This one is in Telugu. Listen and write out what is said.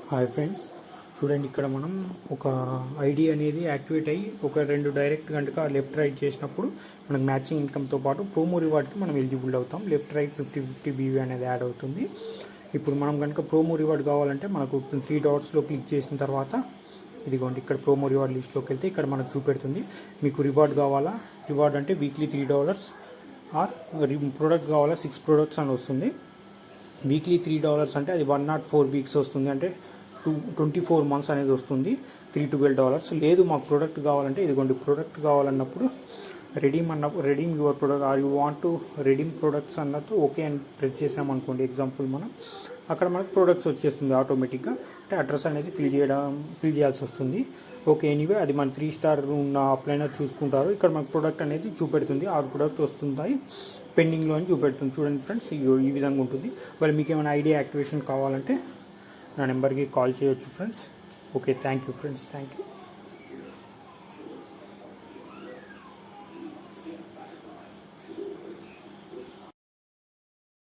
హాయ్ ఫ్రెండ్స్, చూడండి ఇక్కడ మనం ఒక ఐడి అనేది యాక్టివేట్ అయ్యి ఒక రెండు డైరెక్ట్ కనుక లెఫ్ట్ రైట్ చేసినప్పుడు మనకు మ్యాచింగ్ ఇన్కమ్తో పాటు ప్రోమో రివార్డ్కి మనం ఎలిజిబుల్ అవుతాం. లెఫ్ట్ రైట్ 50-50 బీవీ అనేది యాడ్ అవుతుంది. ఇప్పుడు మనం కనుక ప్రోమో రివార్డ్ కావాలంటే మనకు 3 డాట్స్లో క్లిక్ చేసిన తర్వాత ఇదిగోండి ఇక్కడ ప్రోమో రివార్డ్ లిస్ట్లోకి వెళ్తే ఇక్కడ మనకు చూపెడుతుంది. మీకు రివార్డ్ కావాలా, రివార్డ్ అంటే వీక్లీ $3 ఆర్ ప్రోడక్ట్ కావాలా 6 ప్రోడక్ట్స్ అని వస్తుంది. వీక్లీ $3 అంటే అది 104 వీక్స్ వస్తుంది, అంటే 24 మంత్స్ అనేది వస్తుంది. $312 లేదు. మాకు ప్రోడక్ట్ కావాలంటే ఇదిగోండి ప్రోడక్ట్ కావాలన్నప్పుడు redeem your product are you want to redeem products అన్నట్టు ఓకే అని ప్రెస్ చేసామనుకోండి. ఎగ్జాంపుల్ మనం అక్కడ మనకు ప్రోడక్ట్స్ వచ్చేస్తుంది ఆటోమేటిక్గా. అంటే అడ్రస్ అనేది ఫిల్ చేయాల్సి వస్తుంది. ఓకే, ఎనీవే అది మన 3 స్టార్ ఉన్న అప్లైనర్ చూసుకుంటారు. ఇక్కడ మనకు ప్రోడక్ట్ అనేది చూపెడుతుంది, 6 ప్రోడక్ట్ వస్తుంటాయి పెండింగ్లో అని చూపెడుతుంది. చూడండి ఫ్రెండ్స్, ఈ విధంగా ఉంటుంది. వాళ్ళు మీకు ఏమైనా ఐడియా యాక్టివేషన్ కావాలంటే నా నెంబర్కి కాల్ చేయొచ్చు friends. Okay, thank you friends, thank you.